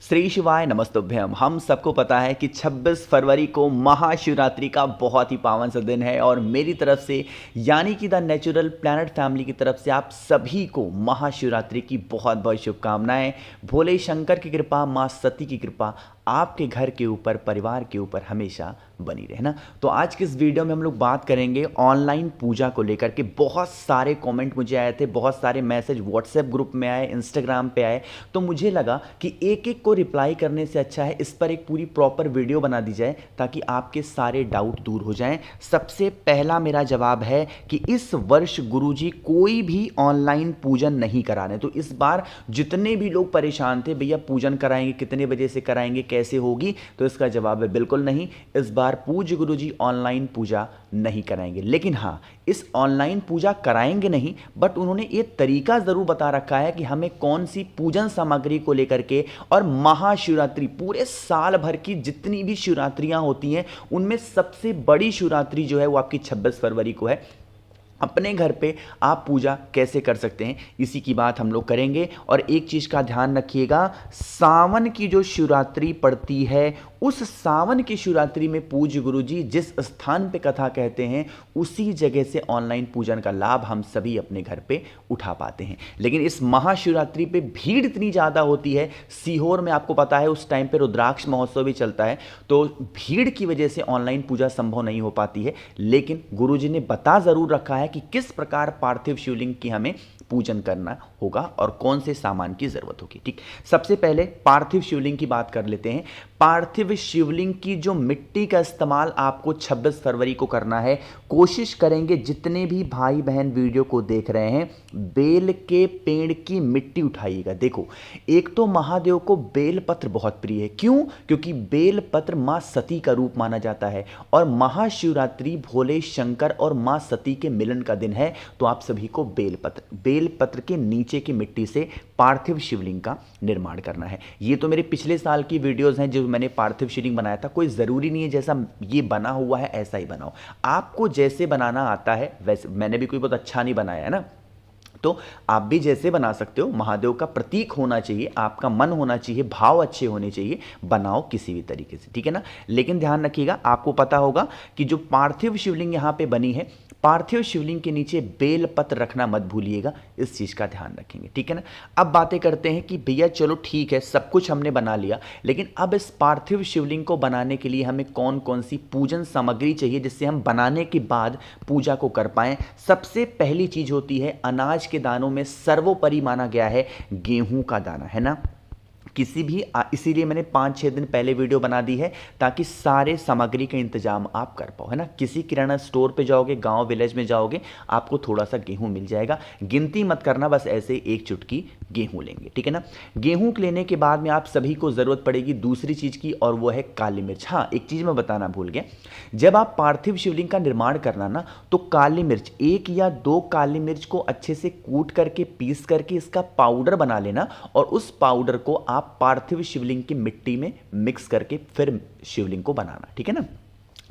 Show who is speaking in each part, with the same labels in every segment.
Speaker 1: श्री शिवाय नमस्तुभ्यम। हम सबको पता है कि 26 फरवरी को महाशिवरात्रि का बहुत ही पावन सा दिन है और मेरी तरफ से यानी कि द नेचुरल प्लैनेट फैमिली की तरफ से आप सभी को महाशिवरात्रि की बहुत बहुत शुभकामनाएं। भोले शंकर की कृपा, माँ सती की कृपा आपके घर के ऊपर, परिवार के ऊपर हमेशा बनी रहे ना। तो आज की इस वीडियो में हम लोग बात करेंगे ऑनलाइन पूजा को लेकर के। बहुत सारे कमेंट मुझे आए थे, बहुत सारे मैसेज व्हाट्सएप ग्रुप में आए, इंस्टाग्राम पे आए, तो मुझे लगा कि एक एक को रिप्लाई करने से अच्छा है इस पर एक पूरी प्रॉपर वीडियो बना दी जाए ताकि आपके सारे डाउट दूर हो जाएं। सबसे पहला मेरा जवाब है कि इस वर्ष गुरुजी कोई भी ऑनलाइन पूजन नहीं करा रहे। तो इस बार जितने भी लोग परेशान थे, भैया पूजन कराएंगे, कितने बजे से कराएंगे, कैसे होगी, तो इसका जवाब है बिल्कुल नहीं। इस बार पूज्य गुरुजी ऑनलाइन पूजा नहीं कराएंगे। लेकिन हाँ, इस ऑनलाइन पूजा कराएंगे नहीं, बट उन्होंने ये तरीका जरूर बता रखा है कि हमें कौन सी पूजन सामग्री को लेकर के। और महाशिवरात्रि पूरे साल भर की जितनी भी शिवरात्रियां होती हैं उनमें सबसे बड़ी शिवरात्रि जो है वो आपकी 26 फरवरी को है। अपने घर पे आप पूजा कैसे कर सकते हैं इसी की बात हम लोग करेंगे। और एक चीज़ का ध्यान रखिएगा, सावन की जो शिवरात्रि पड़ती है उस सावन की शिवरात्रि में पूज्य गुरुजी जिस स्थान पे कथा कहते हैं उसी जगह से ऑनलाइन पूजन का लाभ हम सभी अपने घर पे उठा पाते हैं। लेकिन इस महाशिवरात्रि पे भीड़ इतनी ज़्यादा होती है, सीहोर में आपको पता है उस टाइम पे रुद्राक्ष महोत्सव भी चलता है, तो भीड़ की वजह से ऑनलाइन पूजा संभव नहीं हो पाती है। लेकिन गुरुजी ने बता ज़रूर रखा है कि किस प्रकार पार्थिव शिवलिंग की हमें पूजन करना होगा और कौन से सामान की जरूरत होगी। ठीक, सबसे पहले पार्थिव शिवलिंग की बात कर लेते हैं। पार्थिव शिवलिंग की जो मिट्टी का इस्तेमाल आपको 26 फरवरी को करना है, कोशिश करेंगे जितने भी भाई बहन वीडियो को देख रहे हैं बेल के पेड़ की मिट्टी उठाइएगा। देखो, एक तो महादेव को बेलपत्र बहुत प्रिय है। क्यों? क्योंकि बेलपत्र मां सती का रूप माना जाता है और महाशिवरात्रि भोले शंकर और मां सती के मिलन का दिन है। तो आप सभी को बेलपत्र के नीचे की मिट्टी से पार्थिव शिवलिंग का निर्माण करना है। ये तो मेरे पिछले साल की वीडियोस हैं जो मैंने पार्थिव शिवलिंग बनाया था। कोई ज़रूरी नहीं है जैसा ये बना हुआ है ऐसा ही बनाओ, आपको जैसे बनाना आता है वैसे। मैंने भी कोई बहुत अच्छा नहीं बनाया है ना, तो आप भी जैसे बना सकते हो। महादेव का प्रतीक होना चाहिए, आपका मन होना चाहिए, भाव अच्छे होने चाहिए, बनाओ किसी भी तरीके से, ठीक है ना। लेकिन ध्यान रखिएगा, आपको पता होगा कि जो पार्थिव शिवलिंग यहाँ पे बनी है, पार्थिव शिवलिंग के नीचे बेलपत्र रखना मत भूलिएगा, इस चीज़ का ध्यान रखेंगे, ठीक है ना। अब बातें करते हैं कि भैया चलो ठीक है, सब कुछ हमने बना लिया, लेकिन अब इस पार्थिव शिवलिंग को बनाने के लिए हमें कौन कौन सी पूजन सामग्री चाहिए जिससे हम बनाने के बाद पूजा को कर पाएं। सबसे पहली चीज़ होती है, अनाज के दानों में सर्वोपरि माना गया है गेहूं का दाना, है ना। किसी भी इसीलिए मैंने 5-6 दिन पहले वीडियो बना दी है ताकि सारे सामग्री का इंतजाम आप कर पाओ, है ना। किसी किराना स्टोर पे जाओगे, गांव विलेज में जाओगे, आपको थोड़ा सा गेहूं मिल जाएगा। गिनती मत करना, बस ऐसे एक चुटकी गेहूं लेंगे, ठीक है ना। गेहूं लेने के बाद में आप सभी को ज़रूरत पड़ेगी दूसरी चीज़ की, और वो है काली मिर्च। हाँ, एक चीज़ मैं बताना भूल गया, जब आप पार्थिव शिवलिंग का निर्माण करना ना, तो काली मिर्च 1 या 2 काली मिर्च को अच्छे से कूट करके, पीस करके इसका पाउडर बना लेना, और उस पाउडर को आप पार्थिव शिवलिंग की मिट्टी में मिक्स करके फिर शिवलिंग को बनाना, ठीक है ना।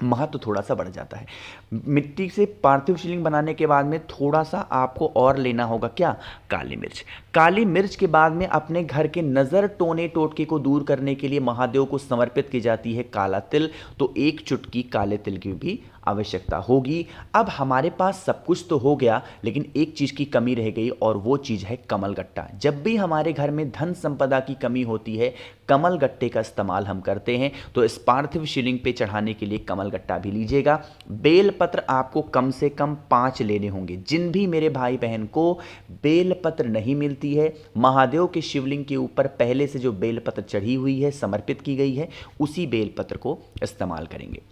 Speaker 1: महत्व थोड़ा सा बढ़ जाता है। मिट्टी से पार्थिव शिवलिंग बनाने के बाद में थोड़ा सा आपको और लेना होगा, क्या? काली मिर्च। काली मिर्च के बाद में अपने घर के नज़र टोने टोटके को दूर करने के लिए महादेव को समर्पित की जाती है काला तिल, तो 1 चुटकी काले तिल की भी आवश्यकता होगी। अब हमारे पास सब कुछ तो हो गया, लेकिन एक चीज़ की कमी रह गई और वो चीज़ है कमलगट्टा। जब भी हमारे घर में धन संपदा की कमी होती है, कमलगट्टे का इस्तेमाल हम करते हैं। तो इस पार्थिव शिवलिंग पे चढ़ाने के लिए कमलगट्टा भी लीजिएगा। बेलपत्र आपको कम से कम 5 लेने होंगे। जिन भी मेरे भाई बहन को बेलपत्र नहीं मिलती है, महादेव के शिवलिंग के ऊपर पहले से जो बेलपत्र चढ़ी हुई है, समर्पित की गई है, उसी बेलपत्र को इस्तेमाल करेंगे।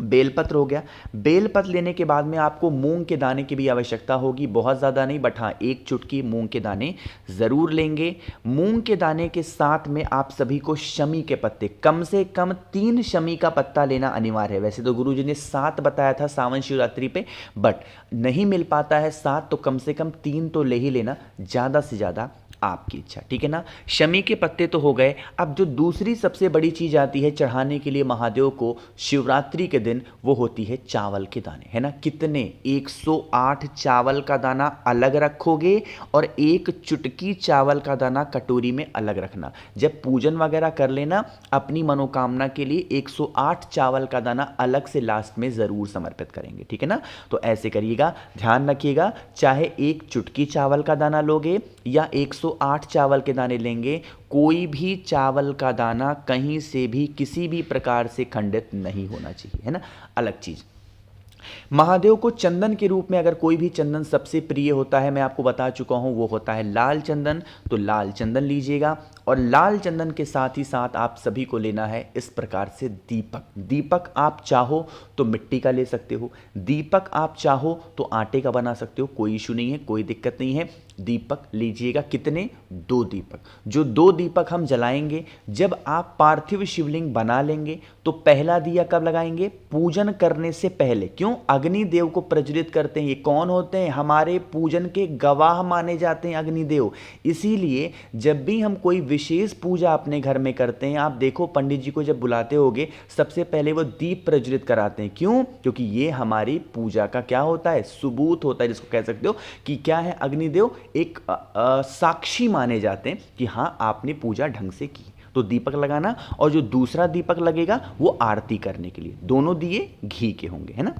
Speaker 1: बेलपत्र हो गया। बेलपत्र लेने के बाद में आपको मूंग के दाने की भी आवश्यकता होगी, बहुत ज़्यादा नहीं, बट हाँ 1 चुटकी मूंग के दाने ज़रूर लेंगे। मूंग के दाने के साथ में आप सभी को शमी के पत्ते, कम से कम 3 शमी का पत्ता लेना अनिवार्य है। वैसे तो गुरुजी ने 7 बताया था सावन शिवरात्रि पे, बट नहीं मिल पाता है 7, तो कम से कम 3 तो ले ही लेना, ज़्यादा से ज़्यादा आपकी इच्छा, ठीक है ना। शमी के पत्ते तो हो गए। अब जो दूसरी सबसे बड़ी चीज़ आती है चढ़ाने के लिए महादेव को शिवरात्रि के दिन, वो होती है चावल के दाने, है ना। कितने? 108 चावल का दाना अलग रखोगे और एक चुटकी चावल का दाना कटोरी में अलग रखना। जब पूजन वगैरह कर लेना, अपनी मनोकामना के लिए 108 चावल का दाना अलग से लास्ट में ज़रूर समर्पित करेंगे, ठीक है ना। तो ऐसे करिएगा, ध्यान रखिएगा, चाहे एक चुटकी चावल का दाना लोगे या 108 चावल के दाने लेंगे, कोई भी चावल का दाना कहीं से भी किसी भी प्रकार से खंडित नहीं होना चाहिए, है ना। अलग चीज़, महादेव को चंदन के रूप में अगर कोई भी चंदन सबसे प्रिय होता है, मैं आपको बता चुका हूं, वो होता है लाल चंदन। तो लाल चंदन लीजिएगा और लाल चंदन के साथ ही साथ आप सभी को लेना है इस प्रकार से दीपक। दीपक आप चाहो तो मिट्टी का ले सकते हो, दीपक आप चाहो तो आटे का बना सकते हो, कोई इशू नहीं है, कोई दिक्कत नहीं है। दीपक लीजिएगा, कितने? 2 दीपक। जो 2 दीपक हम जलाएंगे, जब आप पार्थिव शिवलिंग बना लेंगे तो पहला दिया कब लगाएंगे? पूजन करने से पहले। क्यों? अग्निदेव को प्रज्वलित करते हैं। ये कौन होते हैं? हमारे पूजन के गवाह माने जाते हैं अग्निदेव। इसीलिए जब भी हम कोई विशेष पूजा अपने घर में करते हैं, आप देखो पंडित जी को जब बुलाते होगे, सबसे पहले वो दीप प्रज्वलित कराते हैं। क्यों? क्योंकि ये हमारी पूजा का क्या होता है? सबूत होता है, जिसको कह सकते हो कि क्या है, अग्निदेव एक साक्षी माने जाते हैं कि हाँ आपने पूजा ढंग से की। तो दीपक लगाना, और जो दूसरा दीपक लगेगा वो आरती करने के लिए। दोनों दिए घी के होंगे, है ना।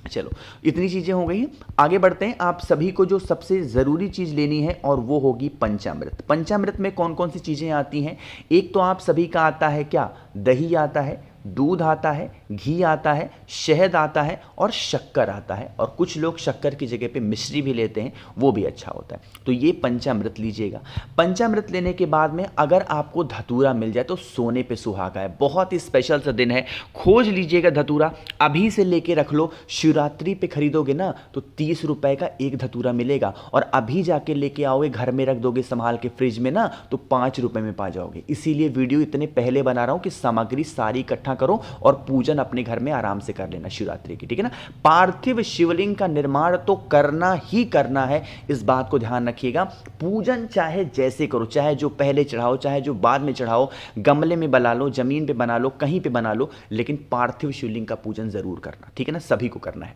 Speaker 1: चलो, इतनी चीजें हो गई हैं, आगे बढ़ते हैं। आप सभी को जो सबसे जरूरी चीज लेनी है और वो होगी पंचामृत। पंचामृत में कौन कौन सी चीजें आती हैं? एक तो आप सभी का आता है क्या? दही आता है, दूध आता है, घी आता है, शहद आता है और शक्कर आता है। और कुछ लोग शक्कर की जगह पे मिश्री भी लेते हैं, वो भी अच्छा होता है। तो ये पंचामृत लीजिएगा। पंचामृत लेने के बाद में अगर आपको धतूरा मिल जाए तो सोने पे सुहागा है, बहुत ही स्पेशल सा दिन है, खोज लीजिएगा धतूरा, अभी से लेके रख लो। शिवरात्रि पे खरीदोगे ना तो 30 रुपए का एक धतूरा मिलेगा, और अभी जाके लेके आओगे, घर में रख दोगे संभाल के फ्रिज में ना, तो 5 रुपए में पा जाओगे। इसीलिए वीडियो इतने पहले बना रहा हूं कि सामग्री सारी इकट्ठा करो और पूजन अपने घर में आराम से कर लेना शिवरात्रि की, ठीक है ना। पार्थिव शिवलिंग का निर्माण तो करना ही करना है, इस बात को ध्यान रखिएगा। पूजन चाहे जैसे करो, चाहे जो पहले चढ़ाओ, चाहे जो बाद में चढ़ाओ, गमले में बना लो, जमीन पे बना लो, कहीं पे बना लो, लेकिन पार्थिव शिवलिंग का पूजन जरूर करना, ठीक है ना। सभी को करना है।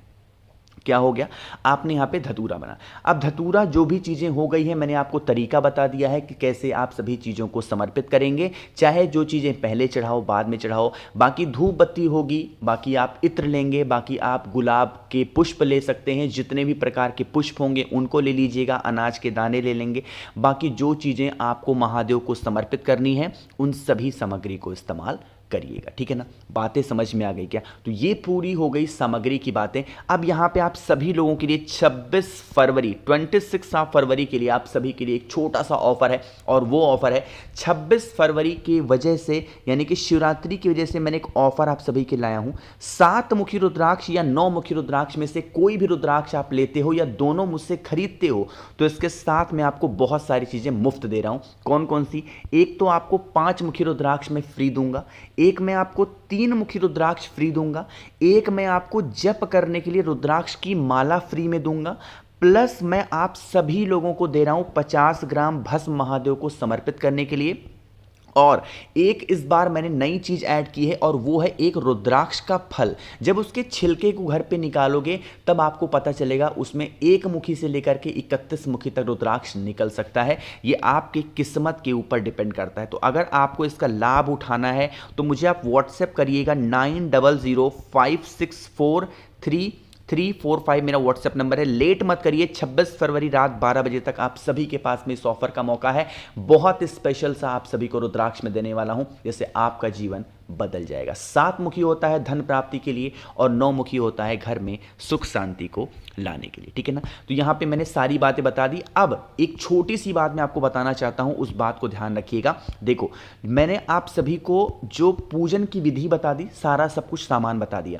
Speaker 1: क्या हो गया? आपने यहाँ पे धतूरा बना। अब धतूरा जो भी चीज़ें हो गई हैं, मैंने आपको तरीका बता दिया है कि कैसे आप सभी चीज़ों को समर्पित करेंगे, चाहे जो चीज़ें पहले चढ़ाओ बाद में चढ़ाओ। बाकी धूप बत्ती होगी, बाकी आप इत्र लेंगे, बाकी आप गुलाब के पुष्प ले सकते हैं, जितने भी प्रकार के पुष्प होंगे उनको ले लीजिएगा, अनाज के दाने ले लेंगे। बाकी जो चीज़ें आपको महादेव को समर्पित करनी है उन सभी सामग्री को इस्तेमाल करिएगा, ठीक है ना। बातें समझ में आ गई क्या? तो ये पूरी हो गई सामग्री की बातें। अब यहाँ पे आप सभी लोगों के लिए 26 फरवरी 26 फरवरी के लिए आप सभी के लिए एक छोटा सा ऑफर है, और वो ऑफर है 26 फरवरी की वजह से, यानी कि शिवरात्रि की वजह से मैंने एक ऑफर आप सभी के लाया हूँ। 7 मुखी रुद्राक्ष या 9 मुखी रुद्राक्ष में से कोई भी रुद्राक्ष आप लेते हो या दोनों मुझसे खरीदते हो तो इसके साथ मैं आपको बहुत सारी चीज़ें मुफ्त दे रहा हूँ। कौन कौन सी? एक तो आपको 5 मुखी रुद्राक्ष में फ्री दूंगा, एक मैं आपको 3 मुखी रुद्राक्ष फ्री दूंगा, एक मैं आपको जप करने के लिए रुद्राक्ष की माला फ्री में दूंगा, प्लस मैं आप सभी लोगों को दे रहा हूं 50 ग्राम भस्म महादेव को समर्पित करने के लिए। और एक इस बार मैंने नई चीज ऐड की है, और वो है एक रुद्राक्ष का फल। जब उसके छिलके को घर पे निकालोगे तब आपको पता चलेगा उसमें 1 मुखी से लेकर के 31 मुखी तक रुद्राक्ष निकल सकता है। ये आपकी किस्मत के ऊपर डिपेंड करता है। तो अगर आपको इसका लाभ उठाना है तो मुझे आप व्हाट्सएप करिएगा 9005643345 मेरा व्हाट्सएप नंबर है। लेट मत करिए, 26 फरवरी रात 12 बजे तक आप सभी के पास में इस ऑफर का मौका है। बहुत स्पेशल सा आप सभी को रुद्राक्ष में देने वाला हूं, जिससे आपका जीवन बदल जाएगा। 7 मुखी होता है धन प्राप्ति के लिए, और 9 मुखी होता है घर में सुख शांति को लाने के लिए, ठीक है ना। तो यहां पे मैंने सारी बातें बता दी। अब एक छोटी सी बात मैं आपको बताना चाहता हूं, उस बात को ध्यान रखिएगा। देखो, मैंने आप सभी को जो पूजन की विधि बता दी, सारा सब कुछ सामान बता दिया।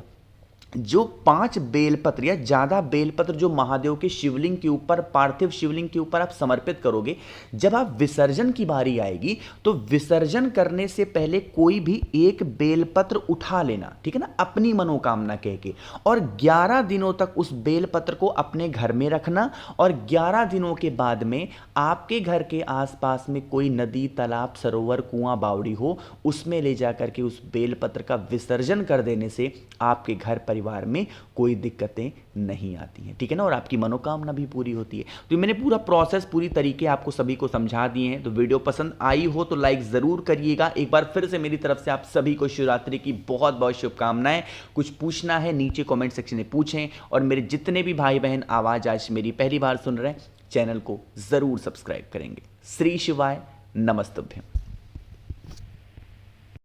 Speaker 1: जो 5 बेलपत्र या ज़्यादा बेलपत्र जो महादेव के शिवलिंग के ऊपर, पार्थिव शिवलिंग के ऊपर आप समर्पित करोगे, जब आप विसर्जन की बारी आएगी तो विसर्जन करने से पहले कोई भी एक बेलपत्र उठा लेना, ठीक है ना, अपनी मनोकामना कह के, और 11 दिनों तक उस बेलपत्र को अपने घर में रखना। और 11 दिनों के बाद में आपके घर के आसपास में कोई नदी, तालाब, सरोवर, कुआं, बावड़ी हो, उसमें ले जाकर के उस बेलपत्र का विसर्जन कर देने से आपके घर परिवार में कोई दिक्कतें नहीं आती हैं, ठीक है ना, और आपकी मनोकामना भी पूरी होती है। तो मैंने पूरा प्रोसेस, पूरी तरीके आपको सभी को समझा दिए हैं। तो वीडियो पसंद आई हो तो लाइक ज़रूर करिएगा। एक बार फिर से मेरी तरफ से आप सभी को शिवरात्रि की बहुत बहुत शुभकामनाएं। कुछ पूछना है नीचे कमेंट सेक्शन में पूछें, और मेरे जितने भी भाई बहन आवाज़ आज मेरी पहली बार सुन रहे हैं, चैनल को ज़रूर सब्सक्राइब करेंगे। श्री शिवाय, नमस्तुभ्यम।